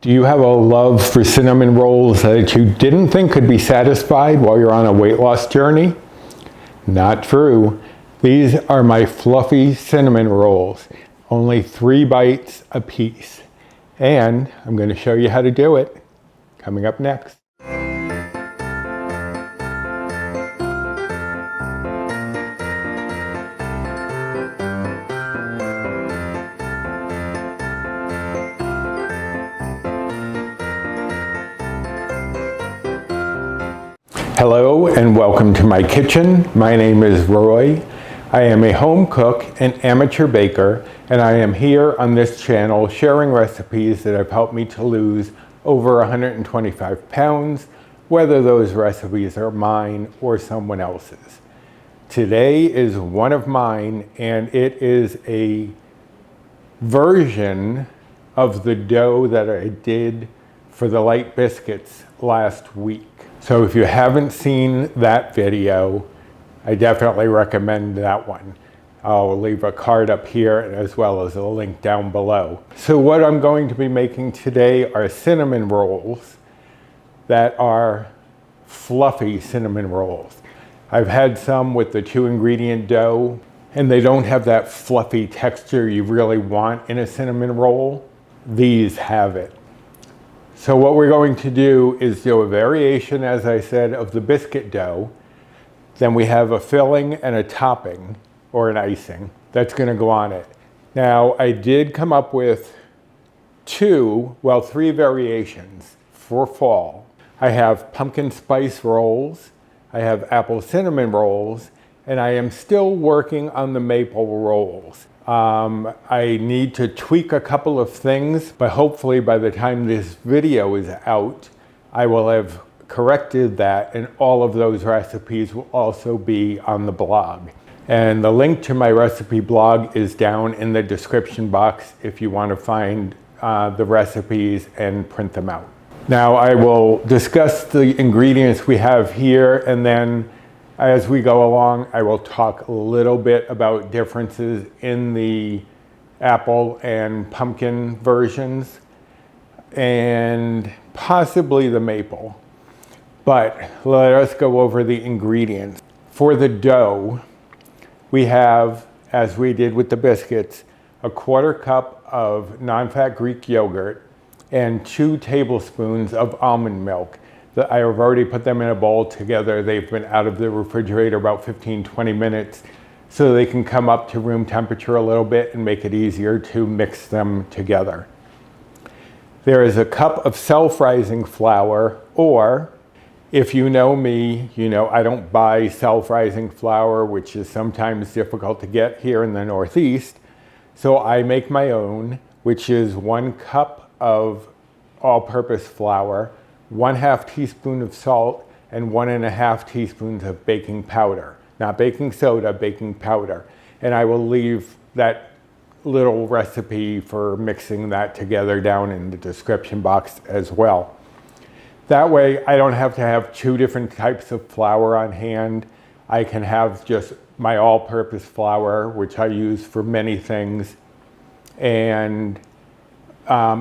Do you have a love for cinnamon rolls that you didn't think could be satisfied while you're on a weight loss journey? Not true. These are my fluffy cinnamon rolls. Only 3 bites a piece. And I'm going to show you how to do it. Coming up next. Hello and welcome to my kitchen. My name is Roy. I am a home cook and amateur baker, and I am here on this channel sharing recipes that have helped me to lose over 125 pounds, whether those recipes are mine or someone else's. Today is one of mine, and it is a version of the dough that I did for the light biscuits last week. So if you haven't seen that video, I definitely recommend that one. I'll leave a card up here as well as a link down below. So what I'm going to be making today are cinnamon rolls that are fluffy cinnamon rolls. I've had some with the 2-ingredient dough, and they don't have that fluffy texture you really want in a cinnamon roll. These have it. So what we're going to do is do a variation, as I said, of the biscuit dough. Then we have a filling and a topping, or an icing, that's going to go on it. Now, I did come up with 3 variations for fall. I have pumpkin spice rolls, I have apple cinnamon rolls, and I am still working on the maple rolls. I need to tweak a couple of things, but hopefully by the time this video is out, I will have corrected that, and all of those recipes will also be on the blog. And the link to my recipe blog is down in the description box if you want to find the recipes and print them out. Now I will discuss the ingredients we have here, and then as we go along, I will talk a little bit about differences in the apple and pumpkin versions and possibly the maple. But let us go over the ingredients. For the dough, we have, as we did with the biscuits, a 1/4 cup of non-fat Greek yogurt and 2 tablespoons of almond milk. I have already put them in a bowl together. They've been out of the refrigerator about 15-20 minutes so they can come up to room temperature a little bit and make it easier to mix them together. There is a cup of self-rising flour, or if you know me, you know I don't buy self-rising flour, which is sometimes difficult to get here in the Northeast. So I make my own, which is 1 cup of all-purpose flour, 1/2 teaspoon of salt, and 1.5 teaspoons of baking powder. Not baking soda, baking powder. And I will leave that little recipe for mixing that together down in the description box as well. That way I don't have to have 2 different types of flour on hand. I can have just my all-purpose flour, which I use for many things, and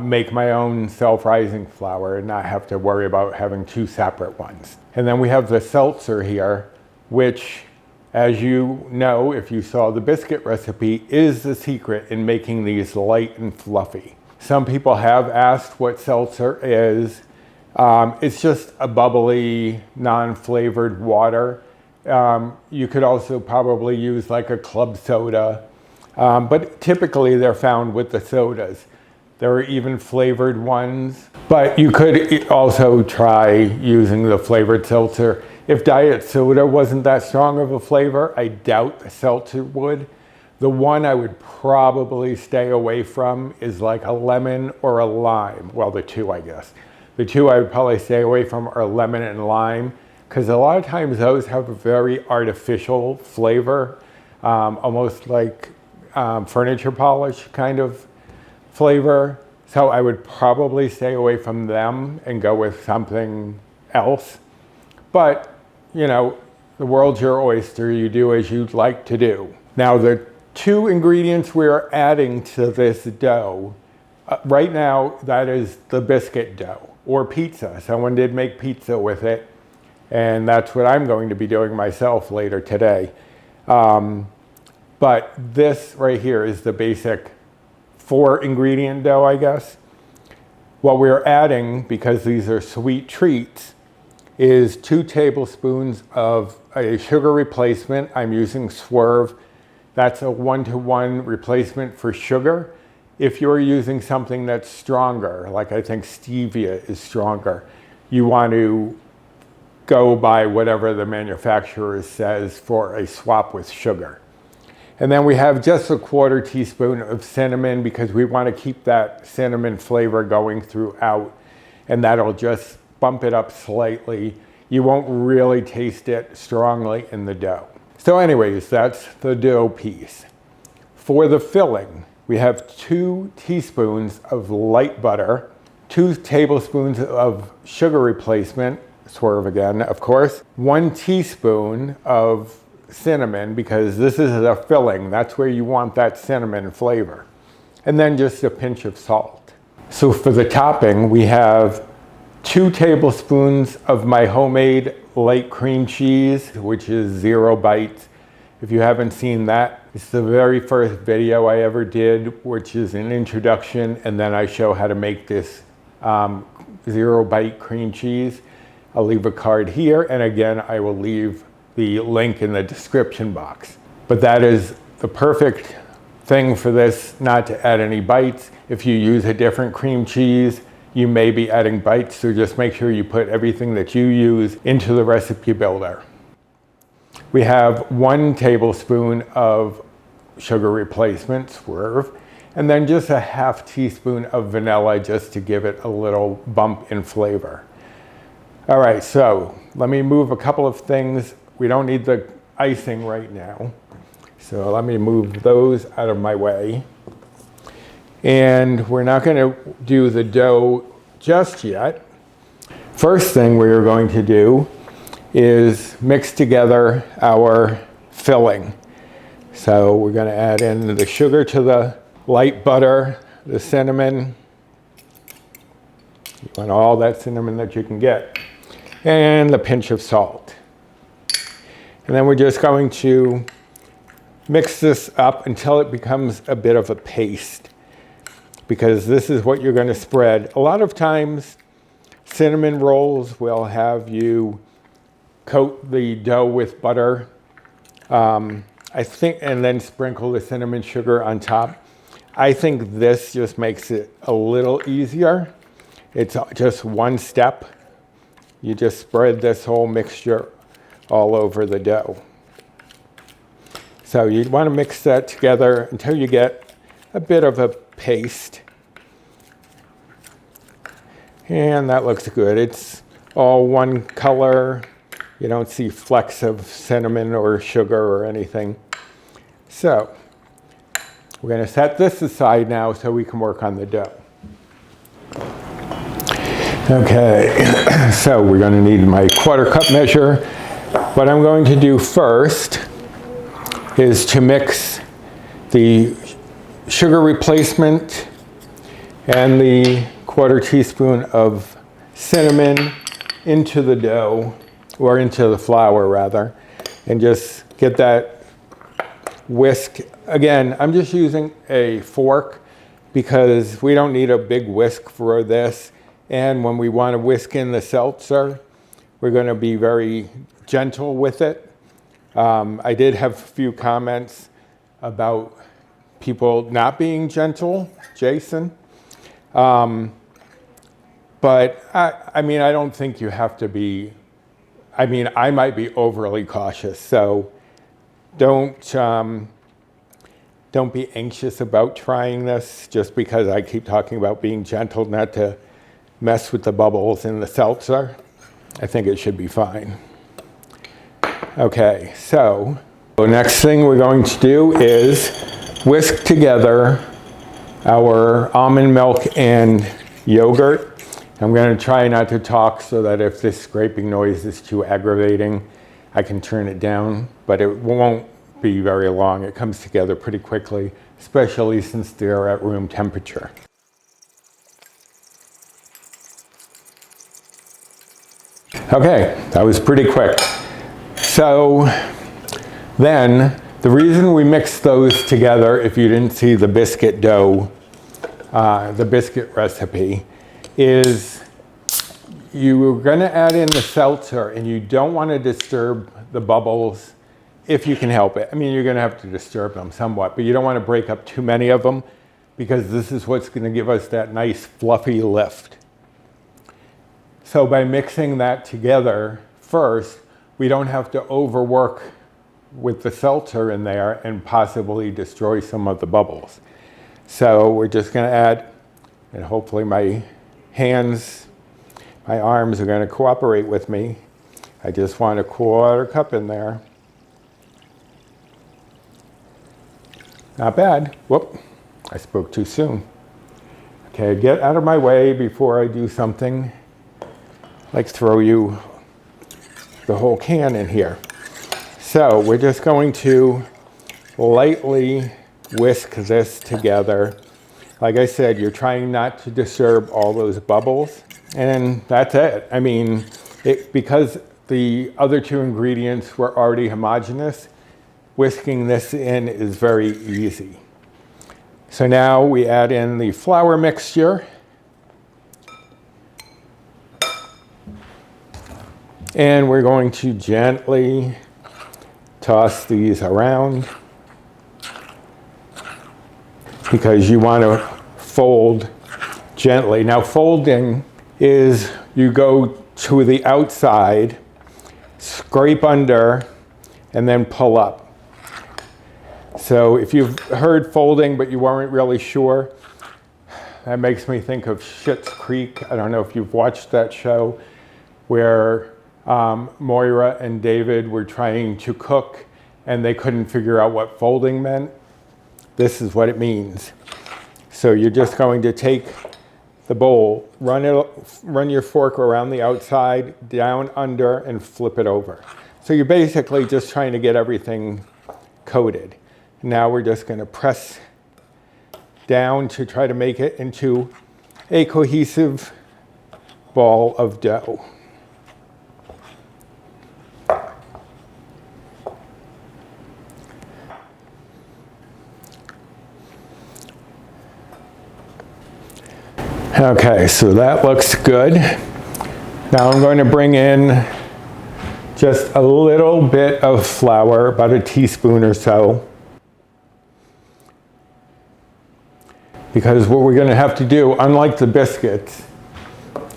make my own self-rising flour and not have to worry about having 2 separate ones. And then we have the seltzer here, which, as you know, if you saw the biscuit recipe, is the secret in making these light and fluffy. Some people have asked what seltzer is. It's just a bubbly, non-flavored water. You could also probably use like a club soda, but typically they're found with the sodas. There are even flavored ones, but you could also try using the flavored seltzer. If diet soda wasn't that strong of a flavor, I doubt the seltzer would. The one I would probably stay away from is like a lemon or a lime. Well, the 2, I guess. The 2 I would probably stay away from are lemon and lime, because a lot of times those have a very artificial flavor, almost like furniture polish kind of flavor. So I would probably stay away from them and go with something else. But, you know, the world's your oyster. You do as you'd like to do. Now, the 2 ingredients we're adding to this dough Right now, that is the biscuit dough or pizza. Someone did make pizza with it, and that's what I'm going to be doing myself later today. But this right here is the basic 4-ingredient dough, I guess. What we're adding, because these are sweet treats, is 2 tablespoons of a sugar replacement. I'm using Swerve. That's a 1-to-1 replacement for sugar. If you're using something that's stronger, like I think stevia is stronger, you want to go by whatever the manufacturer says for a swap with sugar. And then we have just a 1/4 teaspoon of cinnamon because we want to keep that cinnamon flavor going throughout, and that'll just bump it up slightly. You won't really taste it strongly in the dough. So anyways, that's the dough piece. For the filling, we have 2 teaspoons of light butter, 2 tablespoons of sugar replacement, Swerve again, of course, 1 teaspoon of cinnamon, because this is the filling. That's where you want that cinnamon flavor. And then just a pinch of salt. So for the topping, we have 2 tablespoons of my homemade light cream cheese, which is 0 bites. If you haven't seen that, it's the very first video I ever did, which is an introduction, and then I show how to make this 0 bite cream cheese. I'll leave a card here, and again, I will leave the link in the description box. But that is the perfect thing for this, not to add any bites. If you use a different cream cheese, you may be adding bites, so just make sure you put everything that you use into the recipe builder. We have 1 tablespoon of sugar replacement, Swerve, and then just a 1/2 teaspoon of vanilla just to give it a little bump in flavor. All right, so let me move a couple of things. We don't need the icing right now, so let me move those out of my way. And we're not going to do the dough just yet. First thing we're going to do is mix together our filling. So we're going to add in the sugar to the light butter, the cinnamon. You want all that cinnamon that you can get. And a pinch of salt. And then we're just going to mix this up until it becomes a bit of a paste, because this is what you're going to spread. A lot of times, cinnamon rolls will have you coat the dough with butter, I think, and then sprinkle the cinnamon sugar on top. I think this just makes it a little easier. It's just one step. You just spread this whole mixture all over the dough. So you want to mix that together until you get a bit of a paste. And that looks good. It's all one color. You don't see flecks of cinnamon or sugar or anything. So we're going to set this aside now so we can work on the dough. Okay, so we're going to need my 1/4 cup measure. What I'm going to do first is to mix the sugar replacement and the 1/4 teaspoon of cinnamon into the dough, or into the flour rather, and just get that whisk. Again, I'm just using a fork because we don't need a big whisk for this. And when we want to whisk in the seltzer, we're going to be very gentle with it. I did have a few comments about people not being gentle, Jason. But I mean, I don't think you have to be. I mean, I might be overly cautious, so don't be anxious about trying this just because I keep talking about being gentle, not to mess with the bubbles in the seltzer. I think it should be fine. Okay, so the next thing we're going to do is whisk together our almond milk and yogurt. I'm going to try not to talk so that if this scraping noise is too aggravating, I can turn it down, but it won't be very long. It comes together pretty quickly, especially since they're at room temperature. Okay, that was pretty quick. So then, the reason we mix those together, if you didn't see the biscuit dough, the biscuit recipe, is you're going to add in the seltzer and you don't want to disturb the bubbles if you can help it. I mean, you're going to have to disturb them somewhat, but you don't want to break up too many of them because this is what's going to give us that nice fluffy lift. So by mixing that together first, we don't have to overwork with the seltzer in there and possibly destroy some of the bubbles. So we're just going to add, and hopefully my hands, my arms are going to cooperate with me. I just want a 1/4 cup in there. Not bad. Whoop, I spoke too soon. Okay, get out of my way before I do something like throw you the whole can in here. So we're just going to lightly whisk this together. Like I said, you're trying not to disturb all those bubbles, and that's it. I mean, because the other two ingredients were already homogeneous, whisking this in is very easy. So now we add in the flour mixture. And we're going to gently toss these around because you want to fold gently. Now folding is you go to the outside, scrape under, and then pull up. So if you've heard folding but you weren't really sure, that makes me think of Schitt's Creek. I don't know if you've watched that show where Moira and David were trying to cook and they couldn't figure out what folding meant. This is what it means. So you're just going to take the bowl, run your fork around the outside, down under, and flip it over. So you're basically just trying to get everything coated. Now we're just going to press down to try to make it into a cohesive ball of dough. Okay, so that looks good. Now I'm going to bring in just a little bit of flour, about a teaspoon or so. Because what we're going to have to do, unlike the biscuits,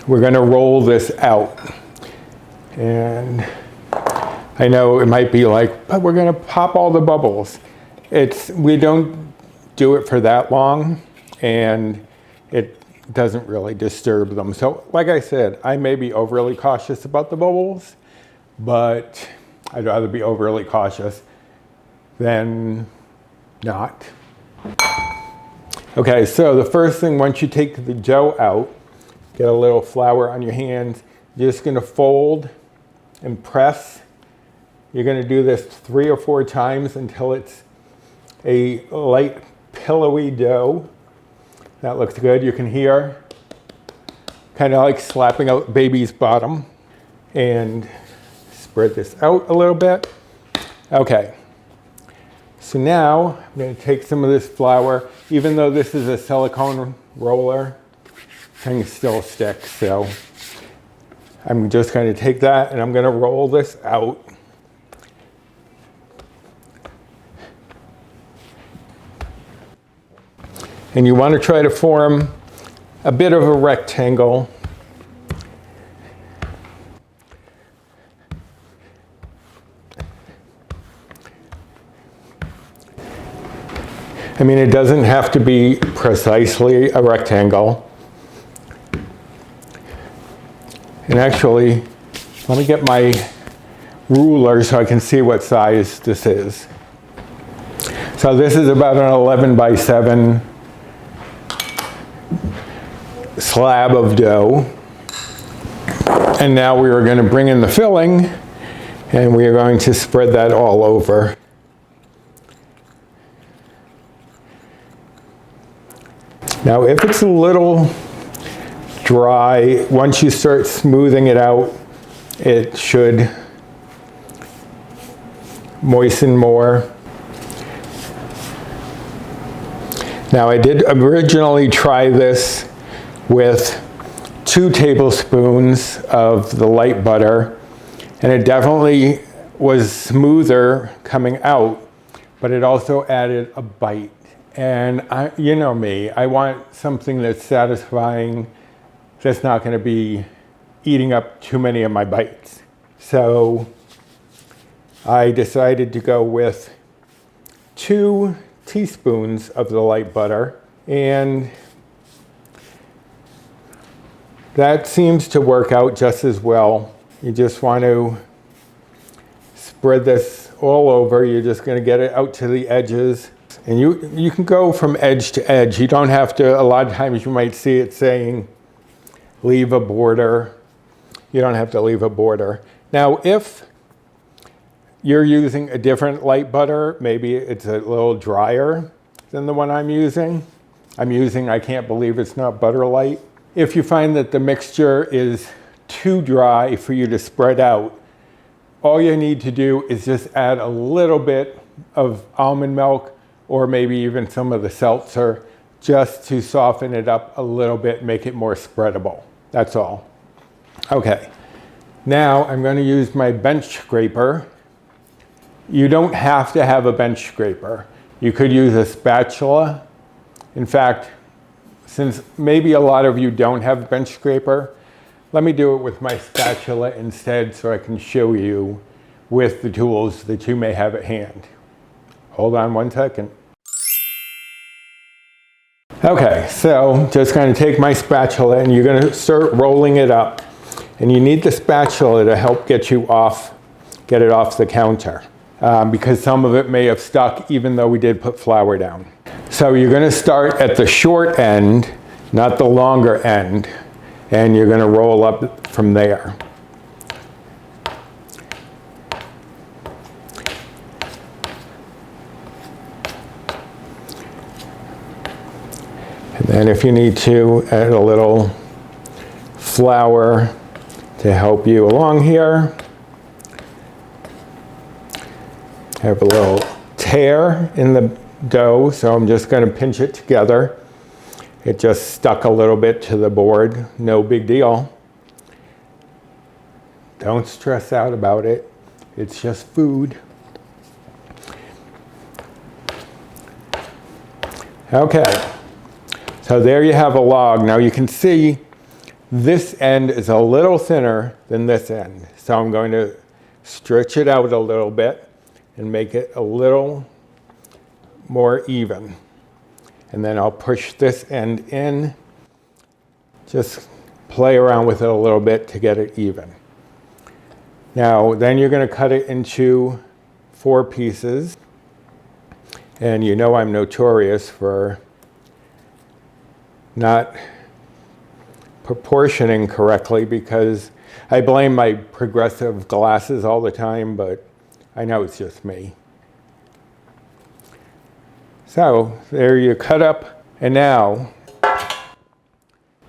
we're going to roll this out. And I know it might be like, but we're going to pop all the bubbles. We don't do it for that long, and it doesn't really disturb them. So like I said, I may be overly cautious about the bubbles, but I'd rather be overly cautious than not. Okay, so the first thing, once you take the dough out, get a little flour on your hands, you're just gonna fold and press. You're gonna do this 3 or 4 times until it's a light pillowy dough. That looks good. You can hear kind of like slapping out baby's bottom. And spread this out a little bit. Okay. So now I'm going to take some of this flour. Even though this is a silicone roller, things still stick. So I'm just going to take that and I'm going to roll this out. And you want to try to form a bit of a rectangle. I mean, it doesn't have to be precisely a rectangle. And actually, let me get my ruler so I can see what size this is. So this is about an 11 by 7 slab of dough. And now we are going to bring in the filling and we are going to spread that all over. Now if it's a little dry, once you start smoothing it out, it should moisten more. Now I did originally try this with 2 tablespoons of the light butter, and it definitely was smoother coming out, but it also added a bite. And you know me, I want something that's satisfying, that's not going to be eating up too many of my bites. So I decided to go with 2 teaspoons of the light butter, and that seems to work out just as well. You just want to spread this all over. You're just going to get it out to the edges. And you can go from edge to edge. You don't have to, a lot of times you might see it saying, leave a border. You don't have to leave a border. Now, if you're using a different light butter, maybe it's a little drier than the one I'm using. I can't believe it's not butter light. If you find that the mixture is too dry for you to spread out, all you need to do is just add a little bit of almond milk, or maybe even some of the seltzer, just to soften it up a little bit, make it more spreadable. That's all. Okay, now I'm going to use my bench scraper. You don't have to have a bench scraper. You could use a spatula. In fact, since maybe a lot of you don't have a bench scraper, let me do it with my spatula instead so I can show you with the tools that you may have at hand. Hold on one second. Okay, so just going to take my spatula and you're going to start rolling it up. And you need the spatula to help get it off the counter. Because some of it may have stuck even though we did put flour down. So you're going to start at the short end, not the longer end, and you're going to roll up from there. And then if you need to, add a little flour to help you along here. I have a little tear in the dough, so I'm just going to pinch it together. It just stuck a little bit to the board, no big deal. Don't stress out about it, it's just food. Okay, so there you have a log. Now you can see this end is a little thinner than this end, so I'm going to stretch it out a little bit and make it a little more even. And then I'll push this end in, just play around with it a little bit to get it even. Now, then you're going to cut it into 4 pieces. And you know I'm notorious for not proportioning correctly because I blame my progressive glasses all the time, but I know it's just me. So there you cut up, and now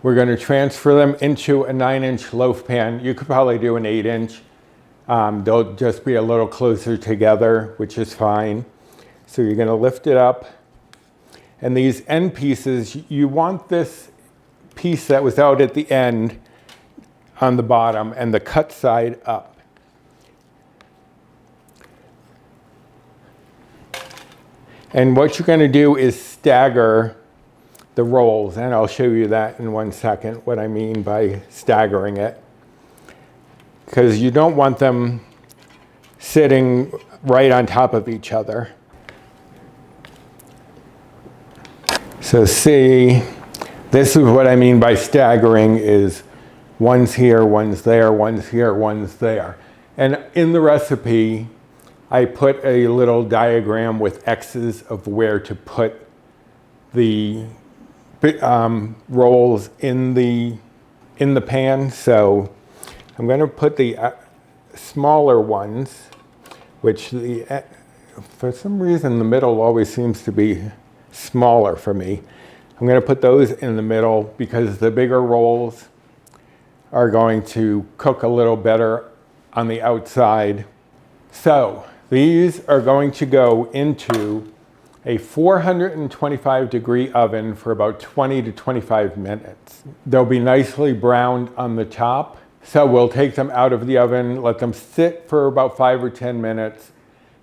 we're going to transfer them into a 9-inch loaf pan. You could probably do an 8-inch. They'll just be a little closer together, which is fine. So you're going to lift it up, and these end pieces, you want this piece that was out at the end on the bottom and the cut side up. And what you're going to do is stagger the rolls, and I'll show you that in one second, what I mean by staggering it. Because you don't want them sitting right on top of each other. So see, this is what I mean by staggering is one's here, one's there, one's here, one's there. And in the recipe, I put a little diagram with X's of where to put the rolls in the pan. So I'm going to put the smaller ones, which for some reason the middle always seems to be smaller for me. I'm going to put those in the middle because the bigger rolls are going to cook a little better on the outside. So these are going to go into a 425-degree oven for about 20 to 25 minutes. They'll be nicely browned on the top. So we'll take them out of the oven, let them sit for about 5 or 10 minutes,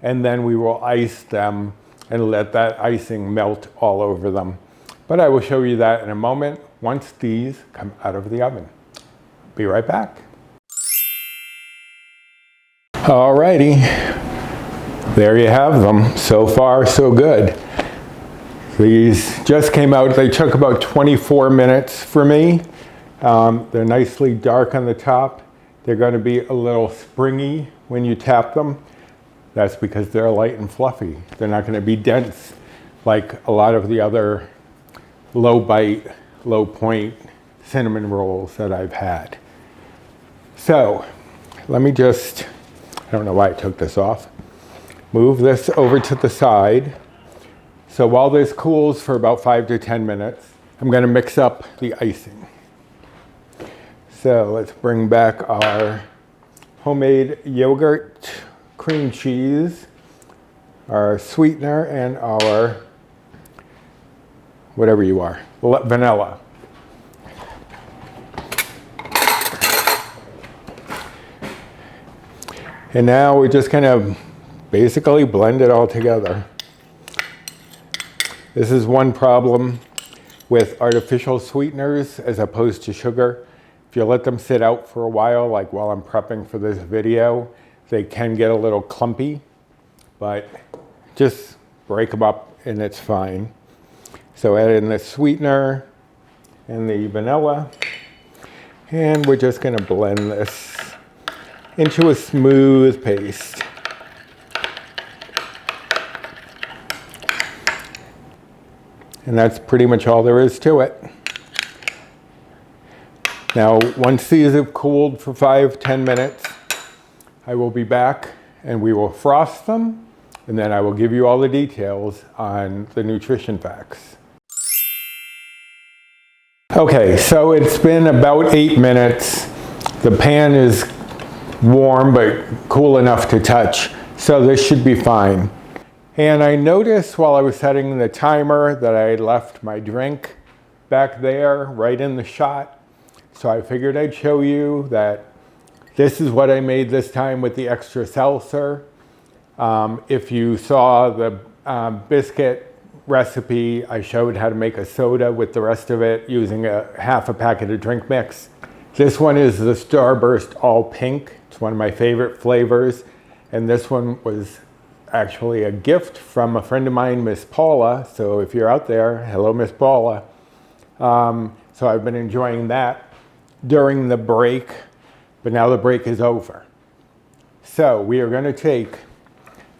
and then we will ice them and let that icing melt all over them. But I will show you that in a moment once these come out of the oven. Be right back. Alrighty, there you have them. So far, so good. These just came out, they took about 24 minutes for me. They're nicely dark on the top. They're going to be a little springy when you tap them. That's because they're light and fluffy. They're not going to be dense like a lot of the other low bite, low point cinnamon rolls that I've had. So let me just, I don't know why I took this off, move this over to the side. So while this cools for about 5 to 10 minutes, I'm going to mix up the icing. So let's bring back our homemade yogurt, cream cheese, our sweetener, and our, whatever you are, vanilla. And now we're just kind of basically blend it all together. This is one problem with artificial sweeteners as opposed to sugar. If you let them sit out for a while, like while I'm prepping for this video, they can get a little clumpy, but just break them up and it's fine. So add in the sweetener and the vanilla, and we're just gonna blend this into a smooth paste. And that's pretty much all there is to it. Now, once these have cooled for 5-10 minutes, I will be back and we will frost them, and then I will give you all the details on the nutrition facts. Okay, so it's been about 8 minutes. The pan is warm but cool enough to touch, so this should be fine. And I noticed while I was setting the timer that I had left my drink back there right in the shot. So I figured I'd show you that this is what I made this time with the extra seltzer. If you saw the biscuit recipe, I showed how to make a soda with the rest of it using half a packet of drink mix. This one is the Starburst All Pink. It's one of my favorite flavors. And this one was actually a gift from a friend of mine, Miss Paula. So if you're out there, hello, Miss Paula. So I've been enjoying that during the break, but now the break is over. So we are going to take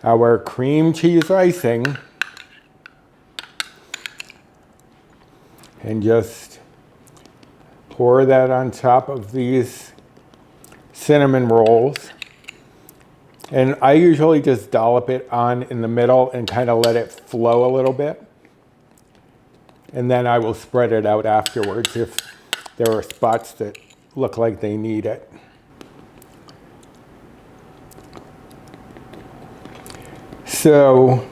our cream cheese icing and just pour that on top of these cinnamon rolls. And I usually just dollop it on in the middle and kind of let it flow a little bit. And then I will spread it out afterwards if there are spots that look like they need it. So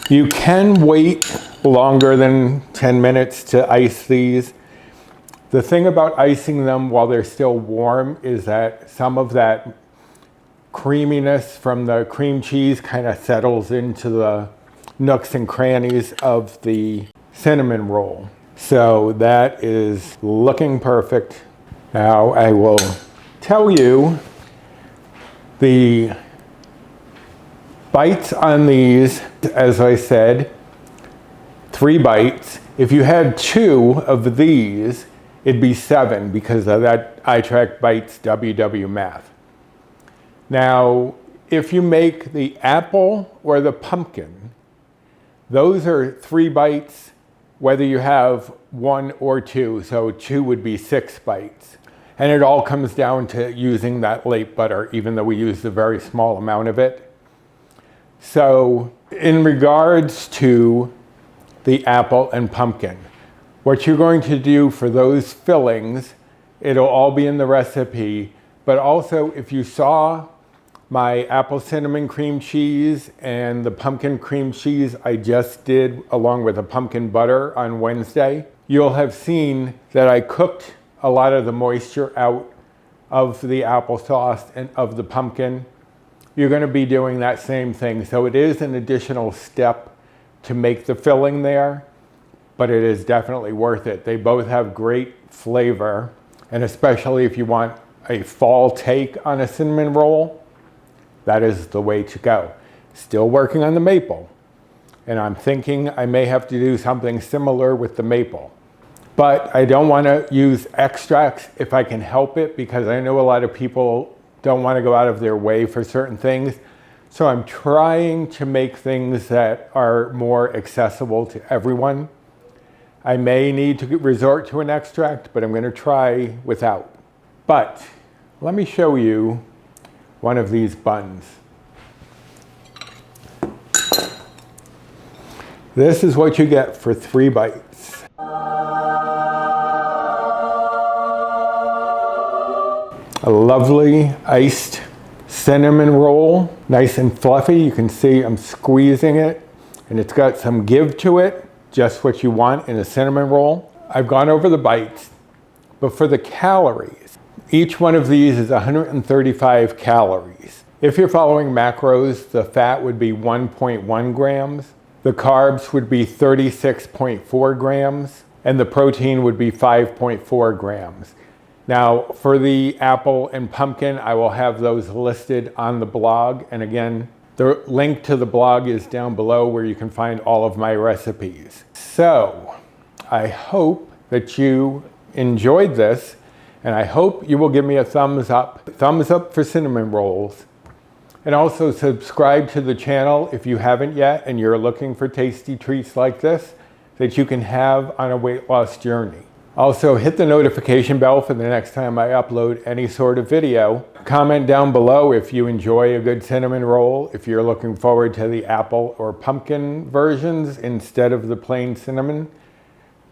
you can wait longer than 10 minutes to ice these. The thing about icing them while they're still warm is that some of that creaminess from the cream cheese kind of settles into the nooks and crannies of the cinnamon roll. So that is looking perfect. Now I will tell you the bites on these, as I said, 3 bites. If you had 2 of these, it'd be 7 because of that iTrack Bites WW math. Now, if you make the apple or the pumpkin, those are 3 bites, whether you have 1 or 2. So 2 would be 6 bites. And it all comes down to using that late butter, even though we used a very small amount of it. So in regards to the apple and pumpkin, what you're going to do for those fillings, it'll all be in the recipe, But also, if you saw my apple cinnamon cream cheese and the pumpkin cream cheese I just did along with a pumpkin butter on Wednesday, you'll have seen that I cooked a lot of the moisture out of the applesauce and of the pumpkin. You're going to be doing that same thing. So it is an additional step to make the filling there, but it is definitely worth it. They both have great flavor, and especially if you want a fall take on a cinnamon roll, that is the way to go. Still working on the maple, and I'm thinking I may have to do something similar with the maple. But I don't want to use extracts if I can help it, because I know a lot of people don't want to go out of their way for certain things. So I'm trying to make things that are more accessible to everyone. I may need to resort to an extract, but I'm going to try without. But let me show you one of these buns. This is what you get for 3 bites. A lovely iced cinnamon roll, nice and fluffy. You can see I'm squeezing it, and it's got some give to it, just what you want in a cinnamon roll. I've gone over the bites, but for the calories, each one of these is 135 calories. If you're following macros, the fat would be 1.1 grams, the carbs would be 36.4 grams, and the protein would be 5.4 grams. Now, for the apple and pumpkin, I will have those listed on the blog. And again, the link to the blog is down below where you can find all of my recipes. So, I hope that you enjoyed this, and I hope you will give me a thumbs up. Thumbs up for cinnamon rolls. And also subscribe to the channel if you haven't yet and you're looking for tasty treats like this that you can have on a weight loss journey. Also, hit the notification bell for the next time I upload any sort of video. Comment down below if you enjoy a good cinnamon roll, if you're looking forward to the apple or pumpkin versions instead of the plain cinnamon.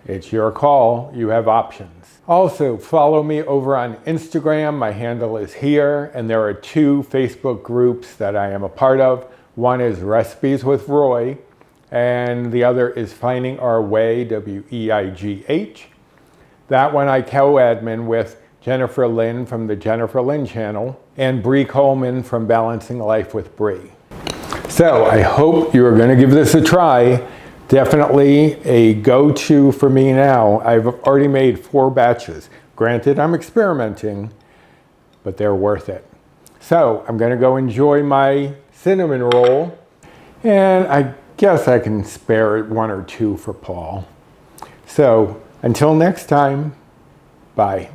It's your call. You have options. Also, follow me over on Instagram. My handle is here, and there are 2 Facebook groups that I am a part of. One is Recipes with Roy, and the other is Finding Our Way, W-E-I-G-H. That one I co-admin with Jennifer Lynn from the Jennifer Lynn channel and Bree Coleman from Balancing Life with Bree. So I hope you are going to give this a try. Definitely a go-to for me now. I've already made 4 batches. Granted, I'm experimenting, but they're worth it. So I'm going to go enjoy my cinnamon roll, and I guess I can spare 1 or 2 for Paul. So until next time, bye.